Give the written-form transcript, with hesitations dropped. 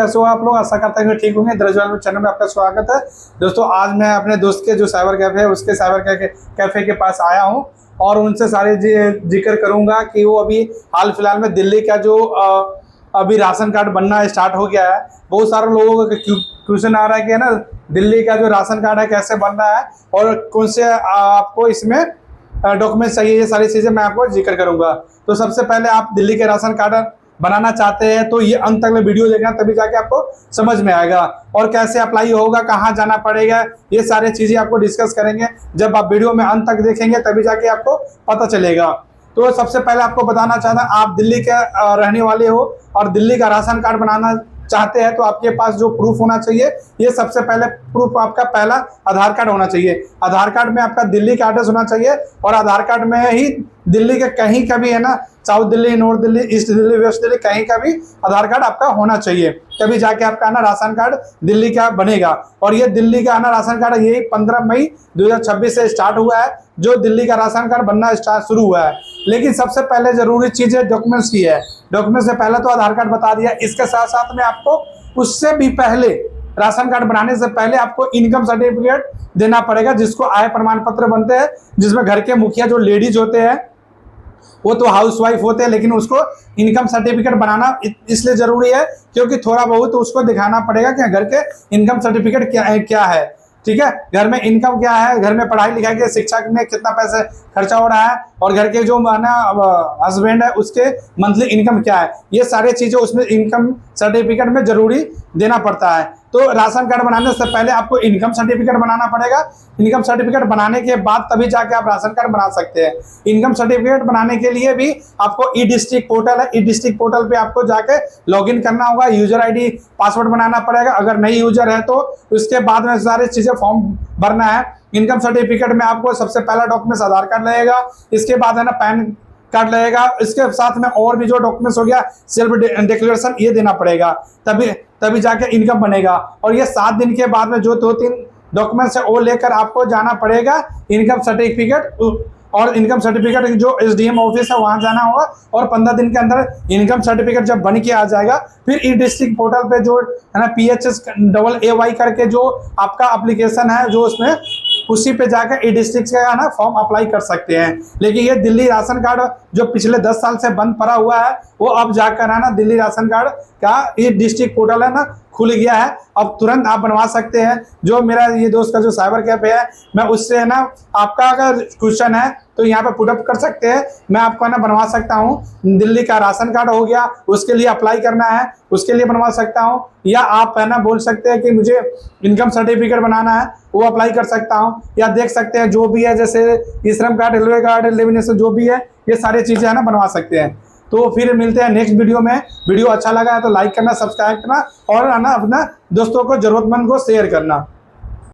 कैसे हो आप लोग? आशा करता हूँ ठीक होंगे। दरअसल चैनल में आपका स्वागत है। दोस्तों आज मैं अपने दोस्त के जो साइबर कैफे है उसके साइबर कैफे के पास आया हूँ और उनसे सारे जिक्र करूंगा कि वो अभी हाल फिलहाल में दिल्ली का जो अभी राशन कार्ड बनना स्टार्ट हो गया है। बहुत सारे लोगों का क्वेश्चन आ रहा है कि है ना, दिल्ली का जो राशन कार्ड है कैसे बनना है और कौन से आपको इसमें डॉक्यूमेंट चाहिए, ये सारी चीज़ें मैं आपको जिक्र करूंगा। तो सबसे पहले आप दिल्ली के राशन कार्ड बनाना चाहते हैं तो ये अंत तक में वीडियो देखना, तभी जाके आपको समझ में आएगा। और कैसे अप्लाई होगा, कहाँ जाना पड़ेगा, ये सारी चीज़ें आपको डिस्कस करेंगे। जब आप वीडियो में अंत तक देखेंगे तभी जाके आपको पता चलेगा। तो सबसे पहले आपको बताना चाहता हूँ, आप दिल्ली के रहने वाले हो और दिल्ली का राशन कार्ड बनाना चाहते हैं तो आपके पास जो प्रूफ होना चाहिए, ये सबसे पहले प्रूफ आपका पहला आधार कार्ड होना चाहिए। आधार कार्ड में आपका दिल्ली का एड्रेस होना चाहिए और आधार कार्ड में ही दिल्ली के कहीं का भी है ना, south Delhi, north Delhi, east Delhi, west Delhi, कहीं का भी आधार कार्ड आपका होना चाहिए। तभी जाके आपका है ना राशन कार्ड दिल्ली का बनेगा। और ये दिल्ली का है ना राशन कार्ड यही 15 मई 2026 से स्टार्ट हुआ है, जो दिल्ली का राशन कार्ड बनना शुरू हुआ है। लेकिन सबसे पहले जरूरी चीज है डॉक्यूमेंट्स की है। डॉक्यूमेंट से पहले तो आधार कार्ड बता दिया, इसके साथ साथ में आपको उससे भी पहले राशन कार्ड बनाने से पहले आपको इनकम सर्टिफिकेट देना पड़ेगा, जिसको आय प्रमाण पत्र बनते हैं, जिसमें घर के मुखिया जो लेडीज होते हैं वो तो हाउसवाइफ होते हैं, लेकिन उसको इनकम सर्टिफिकेट बनाना इसलिए जरूरी है क्योंकि थोड़ा बहुत उसको दिखाना पड़ेगा कि घर के इनकम सर्टिफिकेट क्या है। ठीक है, घर में इनकम क्या है, घर में पढ़ाई लिखाई के शिक्षा में कितना पैसे खर्चा हो रहा है और घर के जो ना हस्बैंड है उसके मंथली इनकम क्या है, ये सारी चीजें उसमें इनकम सर्टिफिकेट में जरूरी देना पड़ता है। तो राशन कार्ड बनाने से पहले आपको इनकम सर्टिफिकेट बनाना पड़ेगा। इनकम सर्टिफिकेट बनाने के बाद तभी जाके आप राशन कार्ड बना सकते हैं। इनकम सर्टिफिकेट बनाने के लिए भी आपको ई डिस्ट्रिक्ट पोर्टल है, ई डिस्ट्रिक्ट पोर्टल पे आपको जाके लॉगिन करना होगा, यूजर आईडी पासवर्ड बनाना पड़ेगा। अगर नई यूजर है तो उसके बाद में सारी चीजें फॉर्म भरना है। इनकम सर्टिफिकेट में आपको सबसे पहला डॉक्यूमेंट आधार कार्ड लगेगा, इसके बाद है ना पैन कार्ड लगेगा, इसके साथ में और भी जो डॉक्यूमेंट्स हो गया सेल्फ डिक्लेरेशन, ये देना पड़ेगा, तभी जाके इनकम बनेगा। और ये 7 दिन के बाद में जो 2-3 डॉक्यूमेंट्स है वो लेकर आपको जाना पड़ेगा इनकम सर्टिफिकेट, और इनकम सर्टिफिकेट जो एसडीएम ऑफिस है वहां जाना होगा। और 15 दिन के अंदर इनकम सर्टिफिकेट जब बन के आ जाएगा, फिर ई डिस्ट्रिक्ट पोर्टल पे जो है ना PHS-AA-Y करके जो आपका एप्लीकेशन है, जो उसमें उसी पे जाकर ई डिस्ट्रिक्ट का ना फॉर्म अप्लाई कर सकते हैं। लेकिन ये दिल्ली राशन कार्ड जो पिछले 10 साल से बंद पड़ा हुआ है, वो अब जाकर है ना दिल्ली राशन कार्ड का ई डिस्ट्रिक्ट पोर्टल है ना खुल गया है, अब तुरंत आप बनवा सकते हैं। जो मेरा ये दोस्त का जो साइबर कैफे है, मैं उससे है ना आपका अगर क्वेश्चन है तो यहाँ पे पुटअप कर सकते हैं, मैं आपको है ना बनवा सकता हूँ। दिल्ली का राशन कार्ड हो गया, उसके लिए अप्लाई करना है, उसके लिए बनवा सकता हूँ। या आप है ना बोल सकते हैं कि मुझे इनकम सर्टिफिकेट बनाना है, वो अप्लाई कर सकता हूँ। या देख सकते हैं जो भी है, जैसे श्रम कार्ड, रेलवे कार्ड, लेमिनेशन जो भी है, ये सारी चीज़ें है ना बनवा सकते हैं। तो फिर मिलते हैं नेक्स्ट वीडियो में। वीडियो अच्छा लगा है तो लाइक करना, सब्सक्राइब करना और है ना अपना दोस्तों को, जरूरतमंद को शेयर करना।